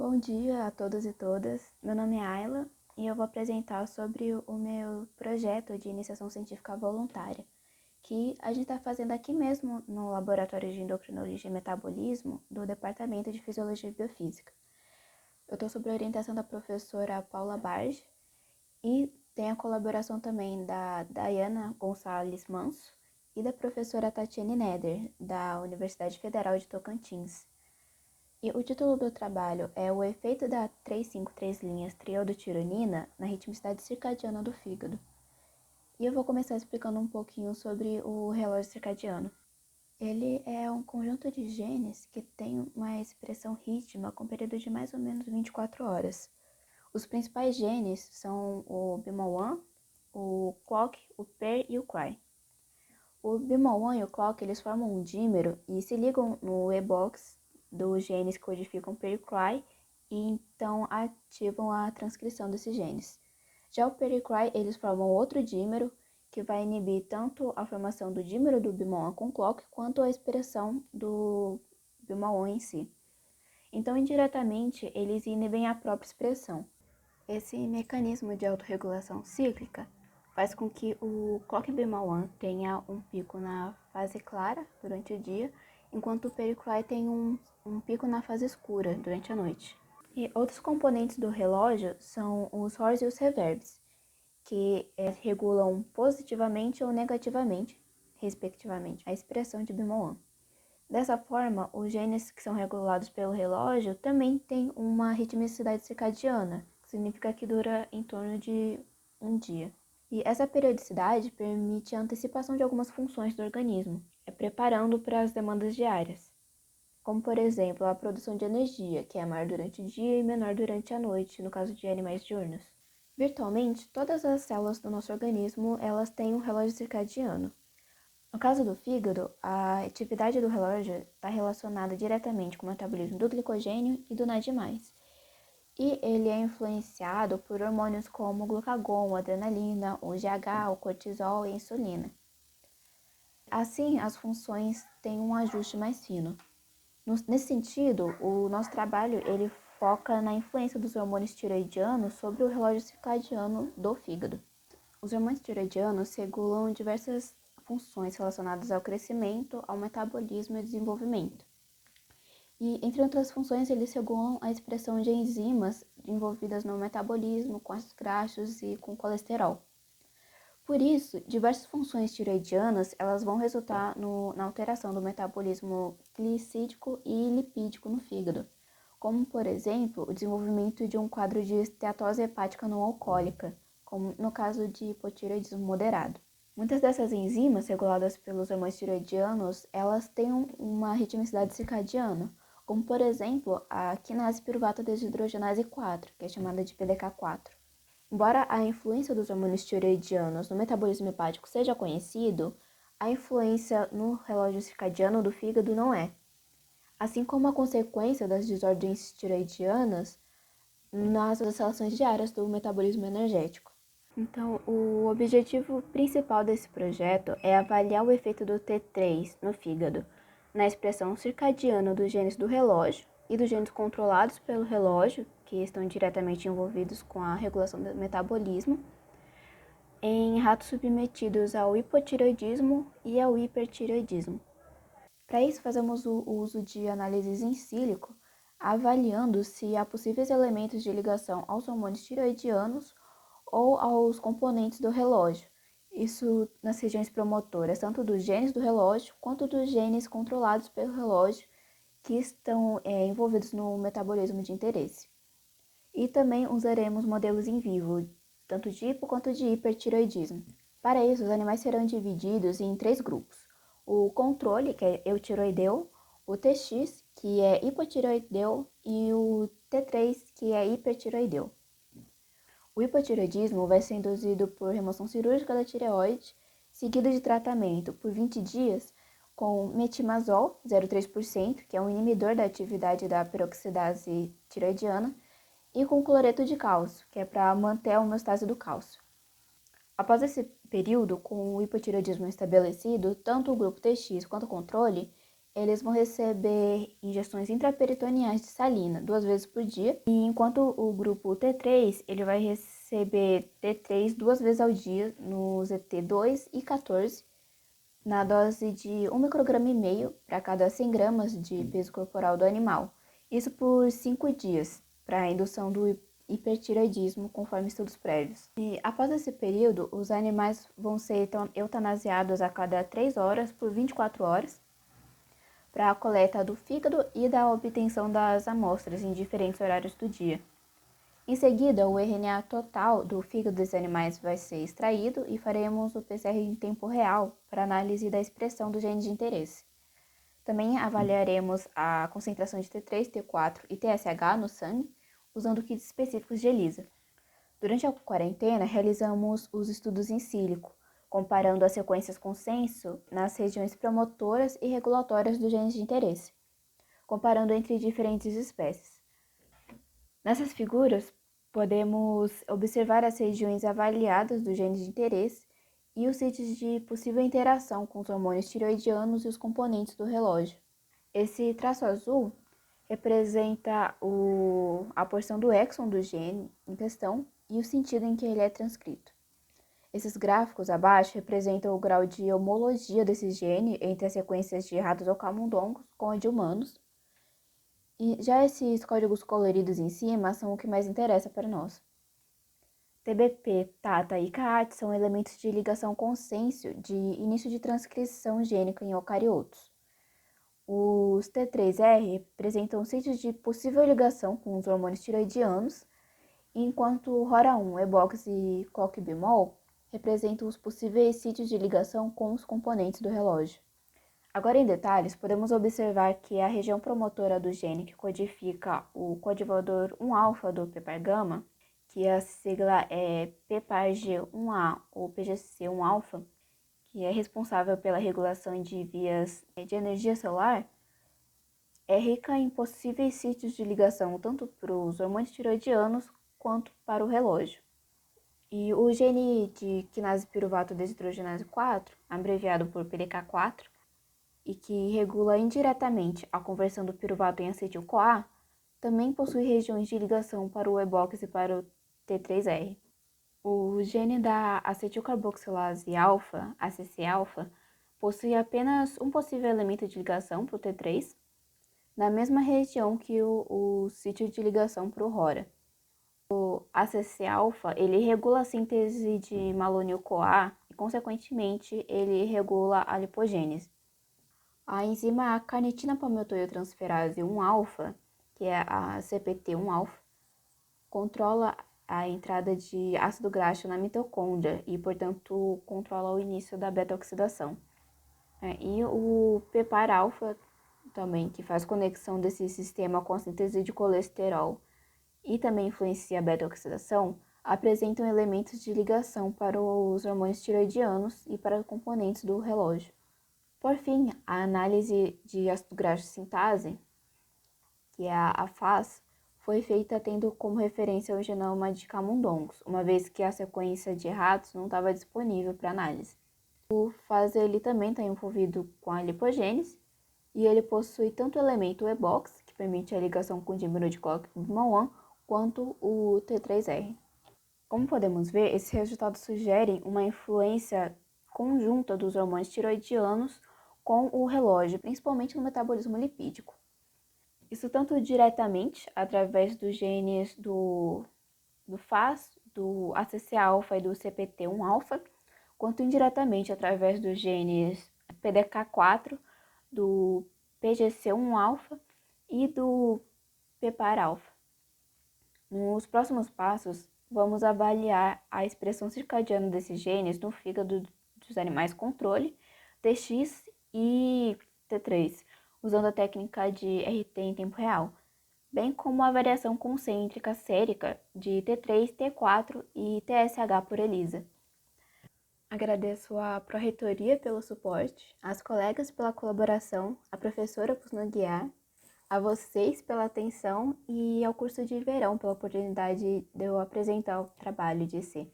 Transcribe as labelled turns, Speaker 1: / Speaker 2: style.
Speaker 1: Bom dia a todos e todas. Meu nome é Ayla e eu vou apresentar sobre o meu projeto de iniciação científica voluntária, que a gente está fazendo aqui mesmo no Laboratório de Endocrinologia e Metabolismo do Departamento de Fisiologia e Biofísica. Eu estou sob a orientação da professora Paula Barge e tem a colaboração também da Dayana Gonçalves Manso e da professora Tatiane Neder, da Universidade Federal de Tocantins. E o título do trabalho é o efeito da 3,5-3-linhas-triodotironina na ritmicidade circadiana do fígado. E eu vou começar explicando um pouquinho sobre o relógio circadiano. Ele é um conjunto de genes que tem uma expressão rítmica com um período de mais ou menos 24 horas. Os principais genes são o BMAL1, o CLOCK, o PER e o CRY. O BMAL1 e o CLOCK eles formam um dímero e se ligam no E-box dos genes que codificam PER-CRY e então ativam a transcrição desses genes. Já o PER-CRY eles formam outro dímero que vai inibir tanto a formação do dímero do BMAL1 com CLOCK quanto a expressão do BMAL1 em si. Então, indiretamente, eles inibem a própria expressão. Esse mecanismo de autorregulação cíclica faz com que o CLOCK-BMAL1 tenha um pico na fase clara durante o dia, enquanto o PER-CRY tem um pico na fase escura durante a noite. E outros componentes do relógio são os HORs e os reverbs, que regulam positivamente ou negativamente, respectivamente, a expressão de BMAL1. Dessa forma, os genes que são regulados pelo relógio também têm uma ritmicidade circadiana, que significa que dura em torno de um dia. E essa periodicidade permite a antecipação de algumas funções do organismo, preparando para as demandas diárias, como por exemplo a produção de energia, que é maior durante o dia e menor durante a noite, no caso de animais diurnos. Virtualmente, todas as células do nosso organismo elas têm um relógio circadiano. No caso do fígado, a atividade do relógio está relacionada diretamente com o metabolismo do glicogênio e do NAD+. E ele é influenciado por hormônios como o glucagon, a adrenalina, o GH, o cortisol e a insulina. Assim, as funções têm um ajuste mais fino. Nesse sentido, o nosso trabalho ele foca na influência dos hormônios tiroidianos sobre o relógio circadiano do fígado. Os hormônios tiroidianos regulam diversas funções relacionadas ao crescimento, ao metabolismo e desenvolvimento. E, entre outras funções, eles regulam a expressão de enzimas envolvidas no metabolismo, com ácidos graxos e com colesterol. Por isso, diversas funções tiroidianas elas vão resultar na alteração do metabolismo glicídico e lipídico no fígado, como, por exemplo, o desenvolvimento de um quadro de esteatose hepática não alcoólica, como no caso de hipotireoidismo moderado. Muitas dessas enzimas reguladas pelos hormônios tiroidianos, elas têm uma ritmicidade circadiana, como por exemplo a quinase piruvata desidrogenase 4, que é chamada de PDK4. Embora a influência dos hormônios tiroidianos no metabolismo hepático seja conhecido, a influência no relógio circadiano do fígado não é. Assim como a consequência das desordens tiroidianas nas oscilações diárias do metabolismo energético. Então, o objetivo principal desse projeto é avaliar o efeito do T3 no fígado, na expressão circadiana dos genes do relógio e dos genes controlados pelo relógio, que estão diretamente envolvidos com a regulação do metabolismo, em ratos submetidos ao hipotireoidismo e ao hipertireoidismo. Para isso, fazemos o uso de análises in sílico, avaliando se há possíveis elementos de ligação aos hormônios tiroidianos ou aos componentes do relógio, isso nas regiões promotoras, tanto dos genes do relógio quanto dos genes controlados pelo relógio que estão envolvidos no metabolismo de interesse. E também usaremos modelos em vivo, tanto de hipo quanto de hipertireoidismo. Para isso, os animais serão divididos em 3 grupos. O controle, que é eutiroideu, o TX, que é hipotireoideu, e o T3, que é hipertireoideu. O hipotireoidismo vai ser induzido por remoção cirúrgica da tireoide, seguido de tratamento por 20 dias com metimazol 0,3%, que é um inibidor da atividade da peroxidase tireoidiana, e com cloreto de cálcio, que é para manter a homeostase do cálcio. Após esse período, com o hipotireoidismo estabelecido, tanto o grupo TX quanto o controle, eles vão receber injeções intraperitoneais de salina 2 vezes por dia, e enquanto o grupo T3 ele vai receber T3 2 vezes ao dia nos ET2 e 14, na dose de 1,5 micrograma para cada 100 gramas de peso corporal do animal. Isso por 5 dias, para a indução do hipertireoidismo, conforme estudos prévios. E após esse período, os animais vão ser eutanasiados a cada 3 horas por 24 horas, para a coleta do fígado e da obtenção das amostras em diferentes horários do dia. Em seguida, o RNA total do fígado desses animais vai ser extraído e faremos o PCR em tempo real para análise da expressão dos genes de interesse. Também avaliaremos a concentração de T3, T4 e TSH no sangue, usando kits específicos de ELISA. Durante a quarentena, realizamos os estudos in sílico, comparando as sequências consenso nas regiões promotoras e regulatórias dos genes de interesse, comparando entre diferentes espécies. Nessas figuras, podemos observar as regiões avaliadas dos genes de interesse e os sítios de possível interação com os hormônios tireoidianos e os componentes do relógio. Esse traço azul representa a porção do exon do gene em questão e o sentido em que ele é transcrito. Esses gráficos abaixo representam o grau de homologia desse gene entre as sequências de ratos ou camundongos com a de humanos. E já esses códigos coloridos em cima são o que mais interessa para nós. TBP, TATA e CAAT são elementos de ligação consêncio de início de transcrição gênica em eucariotos. Os T3R representam sítios de possível ligação com os hormônios tireoidianos, enquanto o RORA1, EBOX e COQ-bemol representam os possíveis sítios de ligação com os componentes do relógio. Agora, em detalhes, podemos observar que a região promotora do gene que codifica o codivador 1-alfa do PPAR-gama, que a sigla é PPARG1A ou PGC1-alfa, que é responsável pela regulação de vias de energia celular, é rica em possíveis sítios de ligação tanto para os hormônios tireoidianos quanto para o relógio. E o gene de quinase piruvato desidrogenase 4, abreviado por PDK4, e que regula indiretamente a conversão do piruvato em acetil-CoA, também possui regiões de ligação para o EBOX e para o T3R. O gene da acetilcarboxilase alfa, ACC-alfa, possui apenas um possível elemento de ligação para o T3, na mesma região que o sítio de ligação para o RORA. O ACC-alfa, ele regula a síntese de malonil-CoA e, consequentemente, ele regula a lipogênese. A enzima carnitina palmitoiltransferase 1-alfa, que é a CPT1-alfa, controla a entrada de ácido graxo na mitocôndria e, portanto, controla o início da beta-oxidação. E o PPAR-alfa também, que faz conexão desse sistema com a síntese de colesterol e também influencia a beta-oxidação, apresentam elementos de ligação para os hormônios tireoidianos e para os componentes do relógio. Por fim, a análise de ácido graxo sintase, que é a FAS, foi feita tendo como referência o genoma de camundongos, uma vez que a sequência de ratos não estava disponível para análise. O FAS ele também está envolvido com a lipogênese e ele possui tanto o elemento EBOX, que permite a ligação com o dímero de COQ-bemol, quanto o T3R. Como podemos ver, esses resultados sugerem uma influência conjunta dos hormônios tireoidianos com o relógio, principalmente no metabolismo lipídico. Isso tanto diretamente, através dos genes do FAS, do ACC-alfa e do CPT1-alfa, quanto indiretamente através dos genes PDK4, do PGC1-alfa e do PPAR-alfa. Nos próximos passos, vamos avaliar a expressão circadiana desses genes no fígado dos animais controle, TX e T3, usando a técnica de RT em tempo real, bem como a variação concêntrica sérica de T3, T4 e TSH por ELISA. Agradeço à Pró-Reitoria pelo suporte, às colegas pela colaboração, à professora por nos guiar, a vocês pela atenção e ao curso de verão pela oportunidade de eu apresentar o trabalho de IC.